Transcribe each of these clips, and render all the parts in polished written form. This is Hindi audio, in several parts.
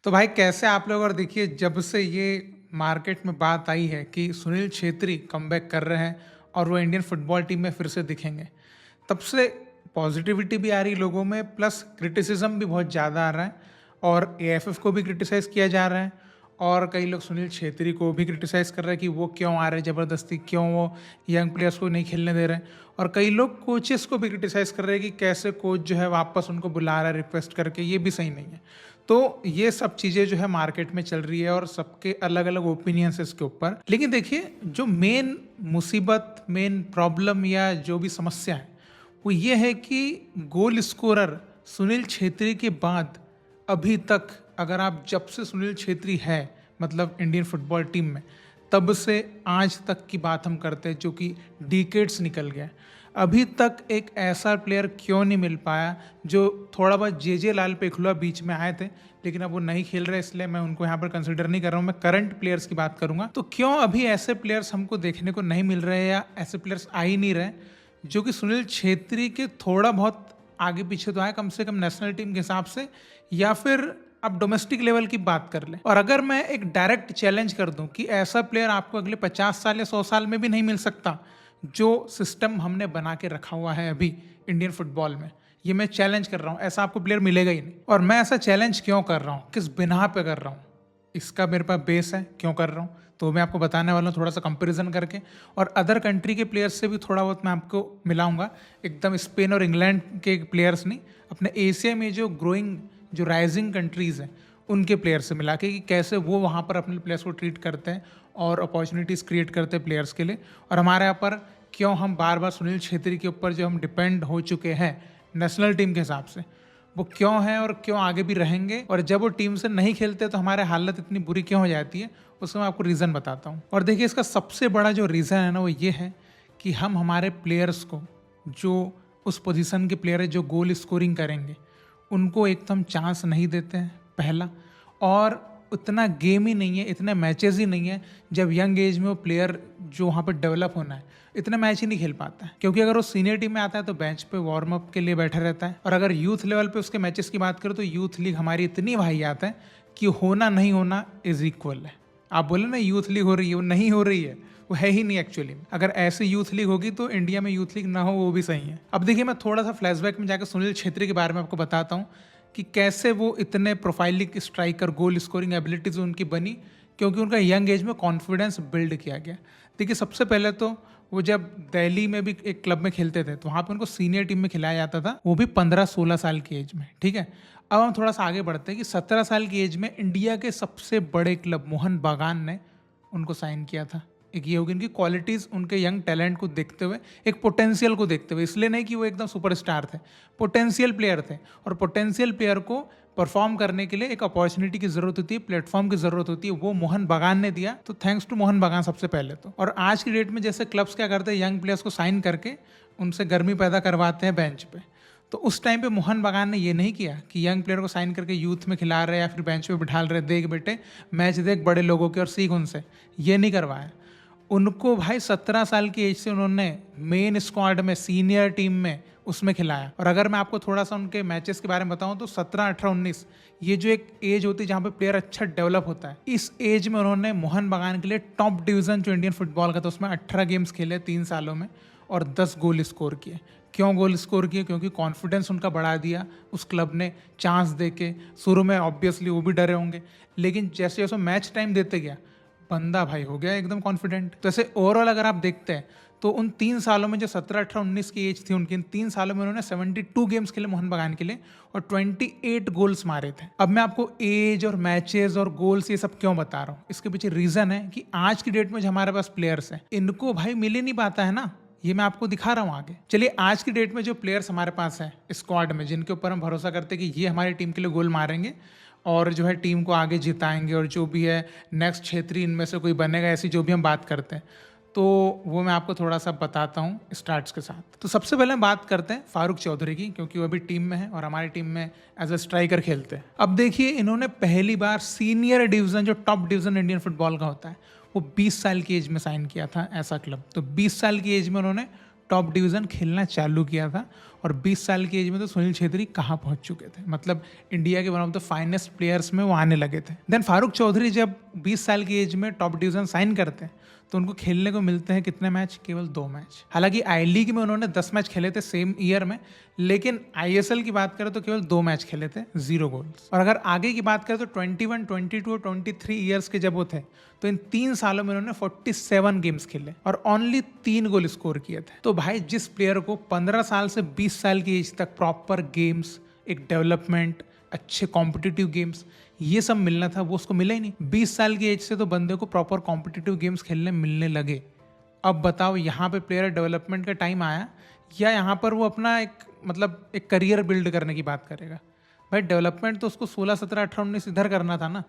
तो भाई कैसे आप लोग और देखिए जब से ये मार्केट में बात आई है कि सुनील छेत्री कमबैक कर रहे हैं और वो इंडियन फुटबॉल टीम में फिर से दिखेंगे, तब से पॉजिटिविटी भी आ रही लोगों में, प्लस क्रिटिसिज्म भी बहुत ज़्यादा आ रहा है। और एएफएफ को भी क्रिटिसाइज़ किया जा रहा है और कई लोग सुनील छेत्री को भी क्रिटिसाइज़ कर रहे हैं कि वो क्यों आ रहे हैं ज़बरदस्ती, क्यों वो यंग प्लेयर्स को नहीं खेलने दे रहे हैं। और कई लोग कोचेस को भी क्रिटिसाइज़ कर रहे हैं कि कैसे कोच जो है वापस उनको बुला रहा है रिक्वेस्ट करके, ये भी सही नहीं है। तो ये सब चीज़ें जो है मार्केट में चल रही है और सबके अलग अलग ओपिनियंस है इसके ऊपर। लेकिन देखिए, जो मेन मुसीबत, मेन प्रॉब्लम या जो भी समस्या है वो ये है कि गोल स्कोरर सुनील छेत्री के बाद अभी तक, अगर आप जब से सुनील छेत्री है मतलब इंडियन फुटबॉल टीम में, तब से आज तक की बात हम करते हैं जो कि डिकेड्स निकल गया, अभी तक एक ऐसा प्लेयर क्यों नहीं मिल पाया जो थोड़ा बहुत जे लाल पेखलुआ बीच में आए थे लेकिन अब वो नहीं खेल रहे, इसलिए मैं उनको यहाँ पर कंसिडर नहीं कर रहा हूँ। मैं करंट प्लेयर्स की बात करूंगा। तो क्यों अभी ऐसे प्लेयर्स हमको देखने को नहीं मिल रहे या ऐसे प्लेयर्स आ ही नहीं रहे जो कि सुनील छेत्री के थोड़ा बहुत आगे पीछे तो आए, कम से कम नेशनल टीम के हिसाब से, या फिर अब डोमेस्टिक लेवल की बात कर लें। और अगर मैं एक डायरेक्ट चैलेंज कर दूं कि ऐसा प्लेयर आपको अगले 50 साल या 100 साल में भी नहीं मिल सकता जो सिस्टम हमने बना के रखा हुआ है अभी इंडियन फुटबॉल में, ये मैं चैलेंज कर रहा हूँ, ऐसा आपको प्लेयर मिलेगा ही नहीं। और मैं ऐसा चैलेंज क्यों कर रहा हूँ, किस बिना पे कर रहा हूँ, इसका मेरे पास बेस है क्यों कर रहा हूँ, तो मैं आपको बताने वाला हूँ थोड़ा सा कंपैरिजन करके। और अदर कंट्री के प्लेयर्स से भी थोड़ा बहुत मैं आपको मिलाऊंगा, एकदम स्पेन और इंग्लैंड के प्लेयर्स नहीं, अपने एशिया में जो ग्रोइंग, जो राइजिंग कंट्रीज़ हैं उनके प्लेयर्स से मिला के, कि कैसे वो वहाँ पर अपने प्लेयर्स को ट्रीट करते हैं और अपॉर्चुनिटीज़ क्रिएट करते हैं प्लेयर्स के लिए। और हमारे यहाँ पर क्यों हम बार बार सुनील छेत्री के ऊपर जो हम डिपेंड हो चुके हैं नेशनल टीम के हिसाब से, वो क्यों है और क्यों आगे भी रहेंगे। और जब वो टीम से नहीं खेलते तो हमारे हालत इतनी बुरी क्यों हो जाती है, उसका मैं आपको रीज़न बताता हूँ। और देखिए, इसका सबसे बड़ा जो रीज़न है ना वो ये है कि हम हमारे प्लेयर्स को, जो उस पोजीशन के प्लेयर है जो गोल स्कोरिंग करेंगे, उनको एकदम चांस नहीं देते हैं पहला। और उतना गेम ही नहीं है, इतने मैचेस ही नहीं है। जब यंग एज में वो प्लेयर जो वहाँ पर डेवलप होना है, इतने मैच ही नहीं खेल पाता है, क्योंकि अगर वो सीनियर टीम में आता है तो बेंच पे वार्म अप के लिए बैठा रहता है। और अगर यूथ लेवल पे उसके मैचेस की बात करो तो यूथ लीग हमारी इतनी वाहियात है कि होना नहीं होना इज इक्वल है। आप बोले ना यूथ लीग हो रही है, वो नहीं हो रही है, वो है ही नहीं एक्चुअली में। अगर ऐसे यूथ लीग होगी तो इंडिया में यूथ लीग ना हो वो भी सही है। अब देखिए, मैं थोड़ा सा फ्लैशबैक में जाकर सुनील छेत्री के बारे में आपको बताता हूँ कि कैसे वो इतने profiling striker, goal scoring abilities उनकी बनी, क्योंकि उनका यंग एज में कॉन्फिडेंस बिल्ड किया गया। देखिए, सबसे पहले तो वो जब दिल्ली में भी एक क्लब में खेलते थे तो वहाँ पे उनको सीनियर टीम में खिलाया जाता था, वो भी 15-16 साल की एज में। ठीक है, अब हम थोड़ा सा आगे बढ़ते हैं कि 17 साल की एज में इंडिया के सबसे बड़े क्लब मोहन बागान ने उनको साइन किया था। एक ये होगी, इनकी क्वालिटीज़, उनके यंग टैलेंट को देखते हुए, एक पोटेंशियल को देखते हुए, इसलिए नहीं कि वो एकदम सुपरस्टार थे, पोटेंशियल प्लेयर थे। और पोटेंशियल प्लेयर को परफॉर्म करने के लिए एक अपॉर्चुनिटी की जरूरत होती है, प्लेटफॉर्म की जरूरत होती है, वो मोहन बागान ने दिया। तो थैंक्स टू मोहन बागान सबसे पहले तो। और आज की डेट में जैसे क्लब्स क्या करते हैं, यंग प्लेयर्स को साइन करके उनसे गर्मी पैदा करवाते हैं बेंच पे, तो उस टाइम पे मोहन बागान ने ये नहीं किया कि यंग प्लेयर को साइन करके यूथ में खिला रहे या फिर बेंच पे बिठा रहे, देख बेटे मैच देख बड़े लोगों के और सीख उनसे, ये नहीं करवाया। उनको भाई 17 साल की एज से उन्होंने मेन स्क्वाड में, सीनियर टीम में, उसमें खिलाया। और अगर मैं आपको थोड़ा सा उनके मैचेस के बारे में बताऊं तो 17, 18, 19, ये जो एक एज होती है जहाँ पे प्लेयर अच्छा डेवलप होता है, इस एज में उन्होंने मोहन बागान के लिए टॉप डिवीजन जो इंडियन फुटबॉल का था उसमें 18 गेम्स खेले 3 सालों में और 10 गोल स्कोर किए। क्यों गोल स्कोर किए? क्योंकि कॉन्फिडेंस उनका बढ़ा दिया उस क्लब ने चांस दे के। शुरू में ऑब्वियसली वो भी डरे होंगे, लेकिन जैसे जैसे मैच टाइम देते गया, बंदा भाई हो गया एकदम कॉन्फिडेंट। तो ऐसे ओवरऑल अगर आप देखते हैं तो उन 3 सालों में, जो 17, 18, 19 की एज थी उनकी, इन 3 सालों में उन्होंने 72 गेम्स खेले मोहन बागान के लिए और 28 गोल्स मारे थे। अब मैं आपको एज और मैचेस और गोल्स ये सब क्यों बता रहा हूँ, इसके पीछे रीजन है कि आज की डेट में जो हमारे पास प्लेयर्स हैं, इनको भाई मिल ही नहीं पाता है ना। ये मैं आपको दिखा रहा हूँ आगे। चलिए, आज की डेट में जो प्लेयर्स हमारे पास हैं स्क्वाड में, जिनके ऊपर हम भरोसा करते हैं कि ये हमारी टीम के लिए गोल मारेंगे और जो है टीम को आगे जिताएंगे, और जो भी है नेक्स्ट छेत्री इनमें से कोई बनेगा, ऐसी जो भी हम बात करते हैं, तो वो मैं आपको थोड़ा सा बताता हूँ स्टार्ट्स के साथ। तो सबसे पहले हम बात करते हैं फारूक चौधरी की, क्योंकि वो अभी टीम में है और हमारी टीम में एज अ स्ट्राइकर खेलते हैं। अब देखिए, इन्होंने पहली बार सीनियर डिवीजन, जो टॉप डिवीजन इंडियन फुटबॉल का होता है, वो 20 साल की एज में साइन किया था ऐसा क्लब। तो 20 साल की एज में उन्होंने टॉप डिवीज़न खेलना चालू किया था और 20 साल की एज में तो सुनील छेत्री कहाँ पहुँच चुके थे, मतलब इंडिया के one of the finest players में वो आने लगे थे। देन फारूक चौधरी जब 20 साल की एज में टॉप डिवीज़न साइन करते हैं तो उनको खेलने को मिलते हैं कितने मैच, केवल 2 मैच। हालांकि आई लीग में उन्होंने 10 मैच खेले थे सेम ईयर में, लेकिन ISL की बात करें तो केवल 2 मैच खेले थे, 0 गोल्स। और अगर आगे की बात करें तो 21, 22 और 23 ईयर्स के जब वो थे तो इन 3 सालों में उन्होंने 47 गेम्स खेले और ओनली 3 गोल स्कोर किए थे। तो भाई जिस प्लेयर को 15 साल से 20 साल की एज तक प्रॉपर गेम्स, एक डेवलपमेंट, अच्छे कॉम्पिटिटिव गेम्स, ये सब मिलना था, वो उसको मिला ही नहीं। 20 साल की एज से तो बंदे को प्रॉपर कॉम्पिटिटिव गेम्स खेलने मिलने लगे। अब बताओ यहाँ पे प्लेयर डेवलपमेंट का टाइम आया या यहाँ पर वो अपना एक करियर बिल्ड करने की बात करेगा। भाई डेवलपमेंट तो उसको 16, 17, 18, 19 इधर करना था ना।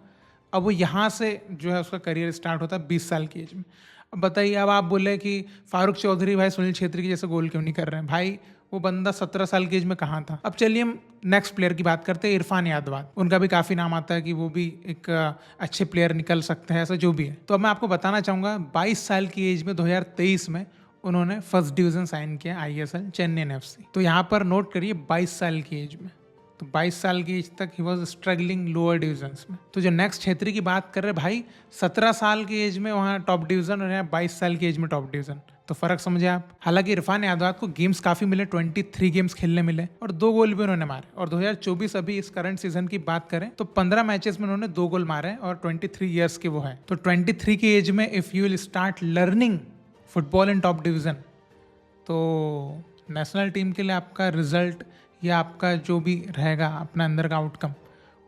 अब वो यहाँ से जो है उसका करियर स्टार्ट होता है 20 साल की एज में। अब बताइए, अब आप बोले कि फारूक चौधरी भाई सुनील छेत्री की जैसे गोल क्यों नहीं कर रहे हैं। भाई वो बंदा 17 साल की एज में कहाँ था। अब चलिए हम नेक्स्ट प्लेयर की बात करते हैं, इरफान यादवान। उनका भी काफ़ी नाम आता है कि वो भी एक अच्छे प्लेयर निकल सकते हैं, ऐसा जो भी है। तो अब मैं आपको बताना चाहूँगा 22 साल की एज में 2023 में उन्होंने फर्स्ट डिवीज़न साइन किया ISL चेन्नई FC। तो यहाँ पर नोट करिए 22 साल की एज में, तो 22 साल की एज तक he was struggling lower divisions में। तो जो नेक्स्ट छेत्री की बात कर रहे भाई 17 साल की एज में वहाँ टॉप डिवीजन और यहाँ 22 साल की एज में टॉप डिवीजन, तो फर्क समझे आप। हालांकि इरफान यादव को गेम्स काफी मिले, 23 गेम्स खेलने मिले और 2 गोल भी उन्होंने मारे। और 2024 अभी इस करंट सीजन की बात करें तो 15 मैचेस में उन्होंने 2 गोल मारे और 23 ईयर्स के वो है। तो 23 की एज में if you will start learning football in top division तो नेशनल टीम के लिए आपका रिजल्ट या आपका जो भी रहेगा अपना अंदर का आउटकम,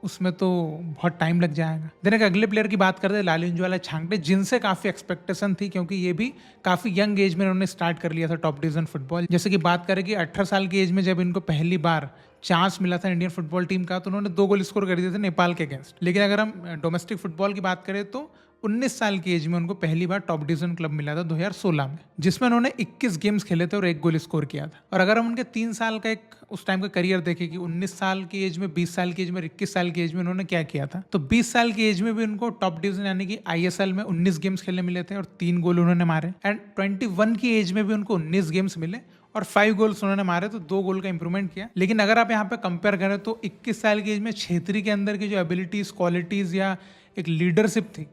उसमें तो बहुत टाइम लग जाएगा। देन एक अगले प्लेयर की बात करते हैं लालुंजवाला छांगटे, जिनसे काफ़ी एक्सपेक्टेशन थी क्योंकि ये भी काफ़ी यंग एज में उन्होंने स्टार्ट कर लिया था टॉप डिवीजन फुटबॉल। जैसे कि बात करें कि 18 साल की एज में जब इनको पहली बार चांस मिला था इंडियन फुटबॉल टीम का तो उन्होंने 2 गोल स्कोर कर दिए थे नेपाल के अगेंस्ट। लेकिन अगर हम डोमेस्टिक फुटबॉल की बात करें तो 19 साल की एज में उनको पहली बार टॉप डिवीजन क्लब मिला था 2016 में, जिसमें उन्होंने 21 गेम्स खेले थे और 1 गोल स्कोर किया था। और अगर हम उनके 3 साल का एक उस टाइम का करियर देखें कि 19 साल की एज में, 20 साल की एज में, 21 साल की एज में उन्होंने क्या किया था, तो 20 साल की एज में भी उनको टॉप डिवीजन यानी कि ISL में 19 गेम्स खेलने मिले थे और 3 गोल उन्होंने मारे। एंड 21 की एज में भी उनको 19 गेम्स मिले और 5 गोल्स उन्होंने मारे, तो 2 गोल का इंप्रूवमेंट किया। लेकिन अगर आप यहाँ पे कंपेयर करें तो 21 साल की एज में छेत्री के अंदर की जो एबिलिटीज, क्वालिटीज या एक लीडरशिप थी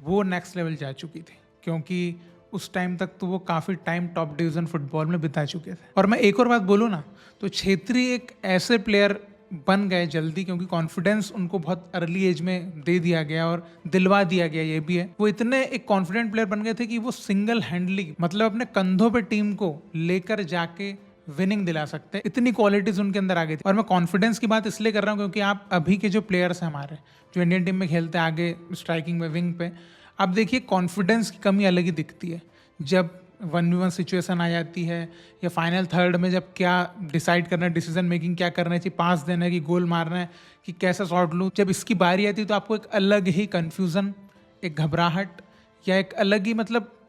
वो नेक्स्ट लेवल जा चुकी थी, क्योंकि उस टाइम तक तो वो काफ़ी टाइम टॉप डिवीज़न फुटबॉल में बिता चुके थे। और मैं एक और बात बोलूँ ना तो छेत्री एक ऐसे प्लेयर बन गए जल्दी, क्योंकि कॉन्फिडेंस उनको बहुत अर्ली एज में दे दिया गया और दिलवा दिया गया। ये भी है, वो इतने एक कॉन्फिडेंट प्लेयर बन गए थे कि वो सिंगल हैंडली मतलब अपने कंधों पे टीम को लेकर जाके विनिंग दिला सकते हैं, इतनी क्वालिटीज उनके अंदर आ गई थी। और मैं कॉन्फिडेंस की बात इसलिए कर रहा हूँ क्योंकि आप अभी के जो प्लेयर्स हैं हमारे जो इंडियन टीम में खेलते हैं आगे स्ट्राइकिंग में, विंग पे, आप देखिए कॉन्फिडेंस की कमी अलग ही दिखती है। जब 1v1 सिचुएशन आ जाती है या फाइनल थर्ड में जब क्या डिसाइड करना है, डिसीजन मेकिंग क्या करना चाहिए, पास देना है कि गोल मारना है कि कैसा शॉट लूँ, जब इसकी बारी आती है तो आपको एक अलग ही कन्फ्यूज़न, एक घबराहट या एक अलग ही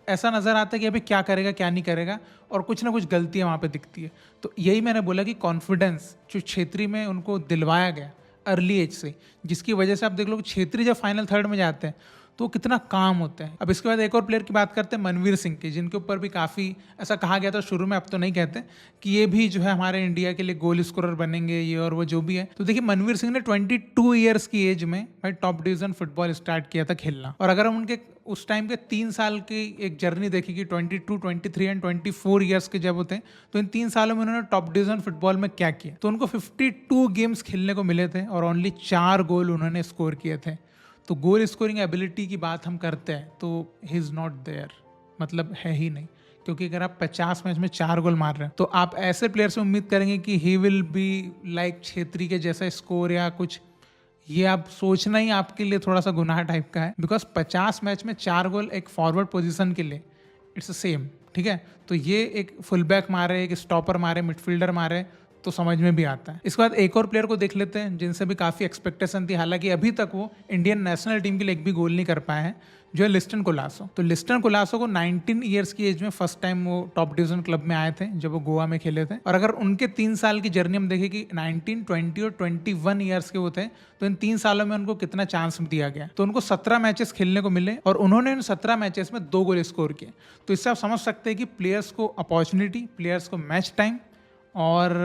ऐसा नज़र आता है कि अभी क्या करेगा क्या नहीं करेगा और कुछ ना कुछ गलतियाँ वहाँ पे दिखती है। तो यही मैंने बोला कि कॉन्फिडेंस जो छेत्री में उनको दिलवाया गया अर्ली एज से, जिसकी वजह से आप देख लो कि छेत्री जब फाइनल थर्ड में जाते हैं तो कितना काम होता है। अब इसके बाद एक और प्लेयर की बात करते हैं मनवीर सिंह की, जिनके ऊपर भी काफ़ी ऐसा कहा गया था शुरू में, अब तो नहीं कहते, कि ये भी जो है हमारे इंडिया के लिए गोल स्कोरर बनेंगे ये और वो जो भी है। तो देखिए मनवीर सिंह ने 22 ईयर्स की एज में भाई टॉप डिवीजन फुटबॉल स्टार्ट किया था खेलना। और अगर हम उनके उस टाइम के 3 साल की एक जर्नी देखें कि 22, 23 एंड 24 ईयर्स के जब होते हैं तो इन 3 सालों में उन्होंने टॉप डिवीजन फुटबॉल में क्या किया, तो उनको 52 गेम्स खेलने को मिले थे और ओनली 4 गोल उन्होंने स्कोर किए थे। तो गोल स्कोरिंग एबिलिटी की बात हम करते हैं तो ही इज़ नॉट देयर, मतलब है ही नहीं। क्योंकि अगर आप 50 मैच में 4 गोल मार रहे हैं तो आप ऐसे प्लेयर से उम्मीद करेंगे कि he will be like Chhetri के जैसा स्कोर या कुछ, ये आप सोचना ही आपके लिए थोड़ा सा गुनाह टाइप का है। बिकॉज 50 मैच में 4 गोल एक फॉरवर्ड पोजीशन के लिए इट्स सेम, ठीक है। तो ये एक फुल बैक मारे, एक स्टॉपर मारे, मिडफील्डर मारे तो समझ में भी आता है। इसके बाद एक और प्लेयर को देख लेते हैं जिनसे भी काफ़ी एक्सपेक्टेशन थी, हालांकि अभी तक वो इंडियन नेशनल टीम के लिए एक भी गोल नहीं कर पाए हैं, जो है लिस्टन कोलासो। तो लिस्टन कोलासो को 19 ईयर्स की एज में फर्स्ट टाइम वो टॉप डिवीजन क्लब में आए थे जब वो गोवा में खेले थे। और अगर उनके 3 साल की जर्नी हम देखें कि 19, 20 और 21 ईयर्स के वो थे, तो इन 3 सालों में उनको कितना चांस दिया गया। तो उनको 17 मैचेस खेलने को मिले और उन्होंने इन 17 मैचेस में 2 गोल स्कोर किए। तो इससे आप समझ सकते हैं कि प्लेयर्स को अपॉर्चुनिटी, प्लेयर्स को मैच टाइम और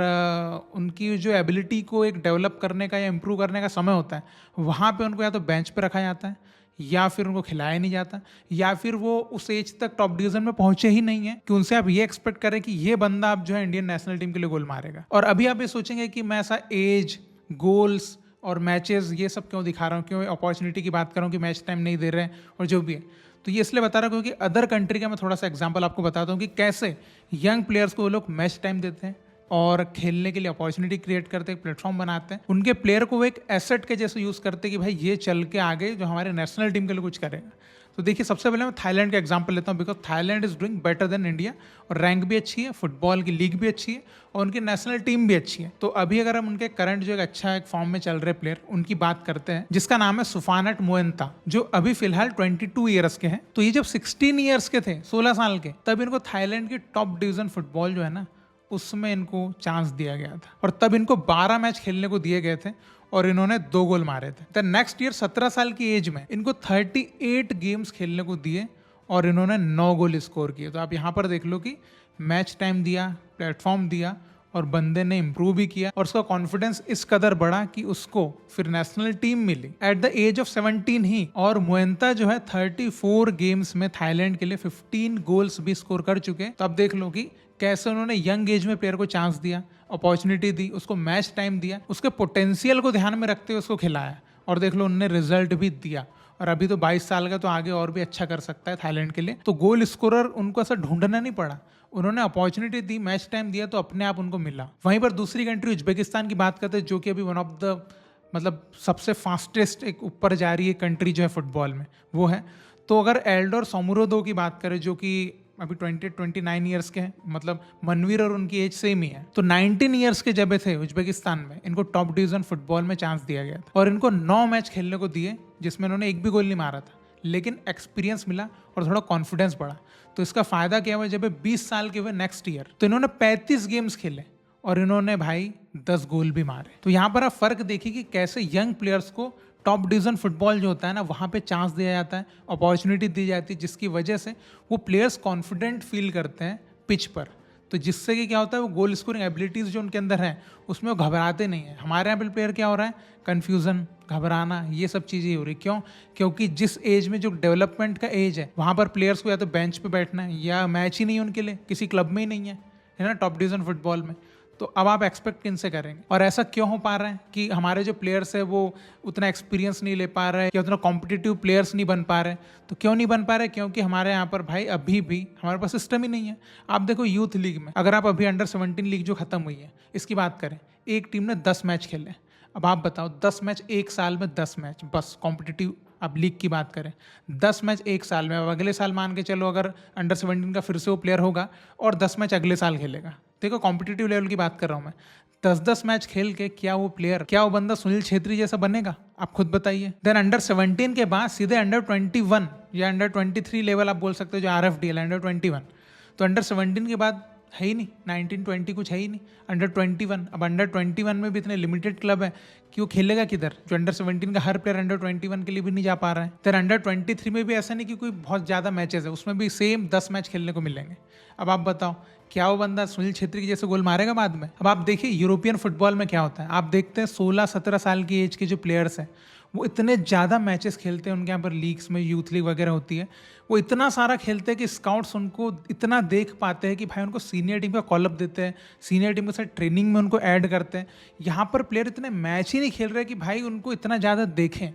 उनकी जो एबिलिटी को एक डेवलप करने का या इम्प्रूव करने का समय होता है, वहाँ पे उनको या तो बेंच पे रखा जाता है, या फिर उनको खिलाया नहीं जाता, या फिर वो उस एज तक टॉप डिवीजन में पहुंचे ही नहीं है कि उनसे आप ये एक्सपेक्ट करें कि ये बंदा आप जो है इंडियन नेशनल टीम के लिए गोल मारेगा। और अभी आप ये सोचेंगे कि मैं ऐसा एज, गोल्स और मैचेस ये सब क्यों दिखा रहा हूँ, क्यों अपॉर्चुनिटी की बात कर रहा हूँ कि मैच टाइम नहीं दे रहे हैं और जो भी है। तो ये इसलिए बता रहा हूँ क्योंकि अदर कंट्री का मैं थोड़ा सा एग्जाम्पल आपको बताता हूँ कि कैसे यंग प्लेयर्स को वो लोग मैच टाइम देते हैं और खेलने के लिए अपॉर्चुनिटी क्रिएट करते हैं, प्लेटफॉर्म बनाते हैं, उनके प्लेयर को वो एक एसेट के जैसे यूज़ करते हैं कि भाई ये चल के आगे जो हमारे नेशनल टीम के लिए कुछ करेगा। तो देखिए, सबसे पहले मैं थाईलैंड का एग्जांपल लेता हूँ, because Thailand is doing better than India और रैंक भी अच्छी है, फुटबॉल की लीग भी अच्छी है और उनकी नेशनल टीम भी अच्छी है। तो अभी अगर हम उनके करंट जो एक अच्छा एक फॉर्म में चल रहे प्लेयर उनकी बात करते हैं, जिसका नाम है सुफानट मोएंता, जो अभी फिलहाल 22 ईयर्स के हैं। तो ये जब 16 ईयर्स के थे, 16 साल के, तब इनको थाईलैंड की टॉप डिवीजन फुटबॉल जो है ना, उसमें इनको चांस दिया गया था और तब इनको 12 मैच खेलने को दिए गए थे और इन्होंने 2 गोल मारे थे। द नेक्स्ट ईयर 17 साल की एज में इनको 38 गेम्स खेलने को दिए और इन्होंने 9 गोल स्कोर किए। तो आप यहाँ पर देख लो कि मैच टाइम दिया, प्लेटफॉर्म दिया और बंदे ने इंप्रूव भी किया और उसका कॉन्फिडेंस इस कदर बढ़ा कि उसको फिर नेशनल टीम मिली एट द एज ऑफ 17 ही। और मोएंता जो है 34 गेम्स में थाईलैंड के लिए 15 गोल्स भी स्कोर कर चुके। तो अब देख लो कि कैसे उन्होंने यंग एज में प्लेयर को चांस दिया, अपॉर्चुनिटी दी, उसको मैच टाइम दिया, उसके पोटेंशियल को ध्यान में रखते हुए उसको खिलाया और देख लो उन्होंने रिजल्ट भी दिया। और अभी तो 22 साल का, तो आगे और भी अच्छा कर सकता है थाईलैंड के लिए। तो गोल स्कोरर उनको ऐसा ढूंढना नहीं पड़ा, उन्होंने अपॉर्चुनिटी दी, मैच टाइम दिया, तो अपने आप उनको मिला। वहीं पर दूसरी कंट्री उज्बेकिस्तान की बात करते हैं, जो कि अभी वन ऑफ द सबसे फास्टेस्ट एक ऊपर जा रही है कंट्री जो है फुटबॉल में, वो है। तो अगर एल्डोर सोमुरोदो की बात करें, जो कि अभी 29 ईयर्स के हैं, मतलब मनवीर और उनकी एज सेम ही है, तो 19 ईयर्स के जब थे उज्बेकिस्तान में, इनको टॉप डिवीजन फुटबॉल में चांस दिया गया था और इनको 9 मैच खेलने को दिए जिसमें इन्होंने एक भी गोल नहीं मारा था, लेकिन एक्सपीरियंस मिला और थोड़ा कॉन्फिडेंस बढ़ा। तो इसका फायदा क्या हुआ, जब 20 साल के हुए नेक्स्ट ईयर, तो इन्होंने 35 गेम्स खेले और इन्होंने भाई 10 गोल भी मारे। तो यहाँ पर आप फर्क देखिए कि कैसे यंग प्लेयर्स को टॉप डिवीजन फुटबॉल जो होता है ना, वहाँ पे चांस दिया जाता है, अपॉर्चुनिटी दी जाती है, जिसकी वजह से वो प्लेयर्स कॉन्फिडेंट फील करते हैं पिच पर। तो जिससे कि क्या होता है, वो गोल स्कोरिंग एबिलिटीज़ जो उनके अंदर हैं उसमें वो घबराते नहीं है। हमारे यहाँ पे प्लेयर क्या हो रहा है, कन्फ्यूज़न, घबराना, ये सब चीज़ें हो रही। क्यों? क्योंकि जिस एज में जो डेवलपमेंट का एज है, वहाँ पर प्लेयर्स को या तो बेंच पे बैठना है या मैच ही नहीं है उनके लिए, किसी क्लब में ही नहीं है ना, टॉप डिवीजन फुटबॉल में। तो अब आप एक्सपेक्ट किनसे करेंगे? और ऐसा क्यों हो पा रहा है कि हमारे जो प्लेयर्स है वो उतना एक्सपीरियंस नहीं ले पा रहे हैं या उतना कॉम्पिटिटिव प्लेयर्स नहीं बन पा रहे? तो क्यों नहीं बन पा रहे? क्योंकि हमारे यहाँ पर भाई अभी भी हमारे पास सिस्टम ही नहीं है। आप देखो यूथ लीग में, अगर आप अभी अंडर 17 लीग जो खत्म हुई है इसकी बात करें, एक टीम ने 10 मैच खेले। अब आप बताओ, 10 मैच एक साल में, 10 मैच बस कॉम्पिटिटिव। अब लीग की बात करें, 10 मैच एक साल में। अब अगले साल मान के चलो अगर अंडर 17 का फिर से वो प्लेयर होगा और 10 मैच अगले साल खेलेगा। देखो कॉम्पिटिटिव लेवल की बात कर रहा हूँ मैं। 10-10 मैच खेल के क्या वो प्लेयर, क्या वो बंदा सुनील छेत्री जैसा बनेगा? आप खुद बताइए। देन अंडर 17 के बाद सीधे अंडर 21 या अंडर 23 लेवल आप बोल सकते हो, जो RFDL अंडर 21। तो अंडर 17 के बाद है ही नहीं, 19-20 कुछ है ही नहीं, अंडर 21। अब अंडर 21 में भी इतने लिमिटेड क्लब है कि वो खेलेगा किधर? जो अंडर 17 का हर प्लेयर अंडर 21 के लिए भी नहीं जा पा रहा है। फिर अंडर 23 में भी ऐसा नहीं कि कोई बहुत ज़्यादा मैचेस है, उसमें भी सेम 10 मैच खेलने को मिलेंगे। अब आप बताओ, क्या वो बंदा सुनील छेत्री के जैसे गोल मारेगा बाद में? अब आप देखिए यूरोपियन फुटबॉल में क्या होता है, आप देखते हैं 16-17 साल की एज के जो प्लेयर्स हैं वो इतने ज़्यादा मैचेस खेलते हैं, उनके यहाँ पर लीग्स में, यूथ लीग वगैरह होती है, वो इतना सारा खेलते हैं कि स्काउट्स उनको इतना देख पाते हैं कि भाई उनको सीनियर टीम का कॉल अप देते हैं, सीनियर टीम के साथ ट्रेनिंग में उनको ऐड करते हैं। यहाँ पर प्लेयर इतने मैच ही नहीं खेल रहे कि भाई उनको इतना ज़्यादा देखें।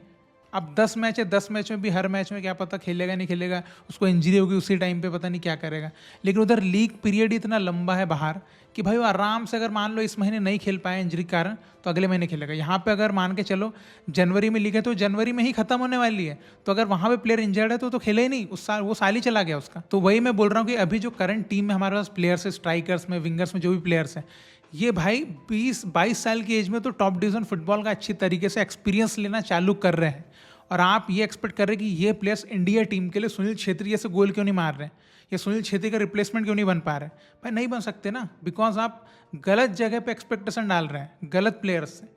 अब 10 मैच है, 10 मैच में भी हर मैच में क्या पता खेलेगा नहीं खेलेगा, उसको इंजरी होगी उसी टाइम पे, पता नहीं क्या करेगा। लेकिन उधर लीग पीरियड ही इतना लंबा है बाहर कि भाई वो आराम से, अगर मान लो इस महीने नहीं खेल पाए इंजरी के कारण, तो अगले महीने खेलेगा। यहाँ पे अगर मान के चलो जनवरी में लीग है तो जनवरी में ही खत्म होने वाली है, तो अगर वहाँ पे प्लेयर इंजर्ड है तो खेले ही नहीं, उस साल वो साल ही चला गया उसका। तो वही मैं बोल रहा हूँ कि अभी जो करंट टीम में हमारे पास प्लेयर्स है, स्ट्राइकर्स में, विंगर्स में जो भी प्लेयर्स हैं, ये भाई 20-22 साल की एज में तो टॉप डिवीज़न फुटबॉल का अच्छी तरीके से एक्सपीरियंस लेना चालू कर रहे हैं, और आप ये एक्सपेक्ट कर रहे हैं कि ये प्लेयर्स इंडिया टीम के लिए सुनील छेत्री जैसे गोल क्यों नहीं मार रहे हैं, या सुनील छेत्री का रिप्लेसमेंट क्यों नहीं बन पा रहे? भाई नहीं बन सकते ना, बिकॉज आप गलत जगह पे एक्सपेक्टेशन डाल रहे हैं गलत प्लेयर्स से।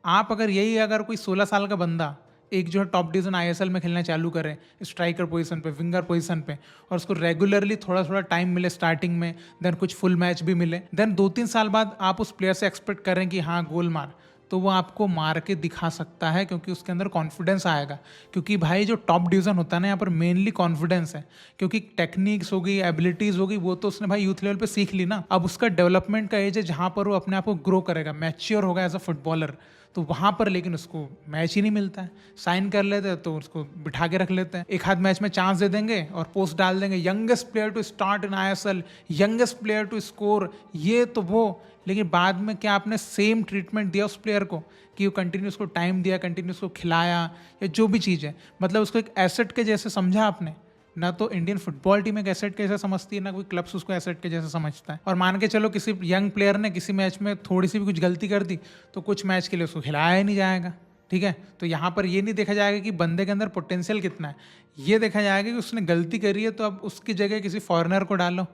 आप अगर कोई 16 साल का बंदा एक जो है टॉप डिवीज़न आईएसएल में खेलना चालू करें स्ट्राइकर पोजीशन पे, विंगर पोजीशन पे, और उसको रेगुलरली थोड़ा थोड़ा टाइम मिले स्टार्टिंग में, देन कुछ फुल मैच भी मिले, देन 2-3 साल बाद आप उस प्लेयर से एक्सपेक्ट करें कि हाँ गोल मार, तो वो आपको मार के दिखा सकता है, क्योंकि उसके अंदर कॉन्फिडेंस आएगा। क्योंकि भाई जो टॉप डिवीज़न होता है ना, यहाँ पर मेनली कॉन्फिडेंस है, क्योंकि टेक्निक्स होगी, एबिलिटीज़ होगी, वो तो उसने भाई यूथ लेवल पे सीख ली ना। अब उसका डेवलपमेंट का एज है जहाँ पर वो अपने आप को ग्रो करेगा, मैच्योर होगा एज अ फुटबॉलर, तो वहाँ पर लेकिन उसको मैच ही नहीं मिलता है। साइन कर लेते हैं तो उसको बिठा के रख लेते हैं, एक आध मैच में चांस दे देंगे और पोस्ट डाल देंगे, youngest player to start in ISL, youngest player to score, ये तो वो। लेकिन बाद में क्या आपने सेम ट्रीटमेंट दिया उस प्लेयर को, कि वो कंटिन्यू उसको टाइम दिया, कंटिन्यू उसको खिलाया, या जो भी चीज़ है, मतलब उसको एक एसेट के जैसे समझा आपने ना। तो इंडियन फुटबॉल टीम एक एसेट के जैसे समझती है ना, कोई क्लब्स उसको एसेट के जैसे समझता है। और मान के चलो किसी यंग प्लेयर ने किसी मैच में थोड़ी सी भी कुछ गलती कर दी, तो कुछ मैच के लिए उसको खिलाया ही नहीं जाएगा, ठीक है। तो यहाँ पर ये नहीं देखा जाएगा कि बंदे के अंदर पोटेंशियल कितना है, ये देखा जाएगा कि उसने गलती करी है तो अब उसकी जगह किसी फॉरेनर को डालो,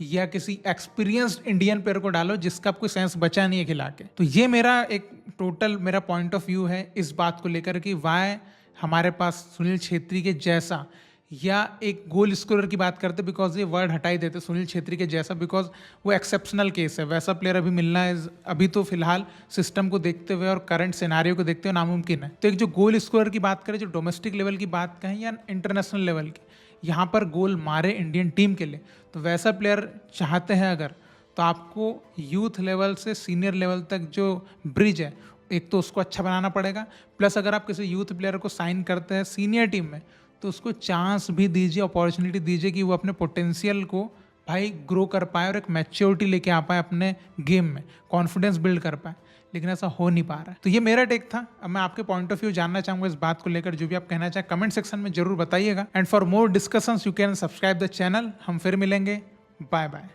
या किसी एक्सपीरियंस्ड इंडियन प्लेयर को डालो जिसका कोई सेंस बचा नहीं है खिला के। तो ये मेरा एक टोटल मेरा पॉइंट ऑफ व्यू है इस बात को लेकर कि वाई हमारे पास सुनील छेत्री के जैसा, या एक गोल स्कोरर की बात करते बिकॉज ये वर्ड हटा ही देते, सुनील छेत्री के जैसा, बिकॉज वो एक्सेप्शनल केस है, वैसा प्लेयर अभी मिलना है अभी तो फिलहाल सिस्टम को देखते हुए और करंट सिनारियो को देखते हुए नामुमकिन है। तो एक जो गोल स्कोरर की बात करें, जो डोमेस्टिक लेवल की बात कहें या इंटरनेशनल लेवल की, यहाँ पर गोल मारे इंडियन टीम के लिए, तो वैसा प्लेयर चाहते हैं अगर, तो आपको यूथ लेवल से सीनियर लेवल तक जो ब्रिज है, एक तो उसको अच्छा बनाना पड़ेगा, प्लस अगर आप किसी यूथ प्लेयर को साइन करते हैं सीनियर टीम में, तो उसको चांस भी दीजिए, अपॉर्चुनिटी दीजिए कि वो अपने पोटेंशियल को भाई ग्रो कर पाए और एक मैच्योरिटी लेके आ पाए अपने गेम में, कॉन्फिडेंस बिल्ड कर पाए। लेकिन ऐसा हो नहीं पा रहा है। तो ये मेरा टेक था। अब मैं आपके पॉइंट ऑफ व्यू जानना चाहूँगा इस बात को लेकर, जो भी आप कहना चाहें कमेंट सेक्शन में जरूर बताइएगा। And for more discussions you can subscribe the channel. हम फिर मिलेंगे, बाय बाय।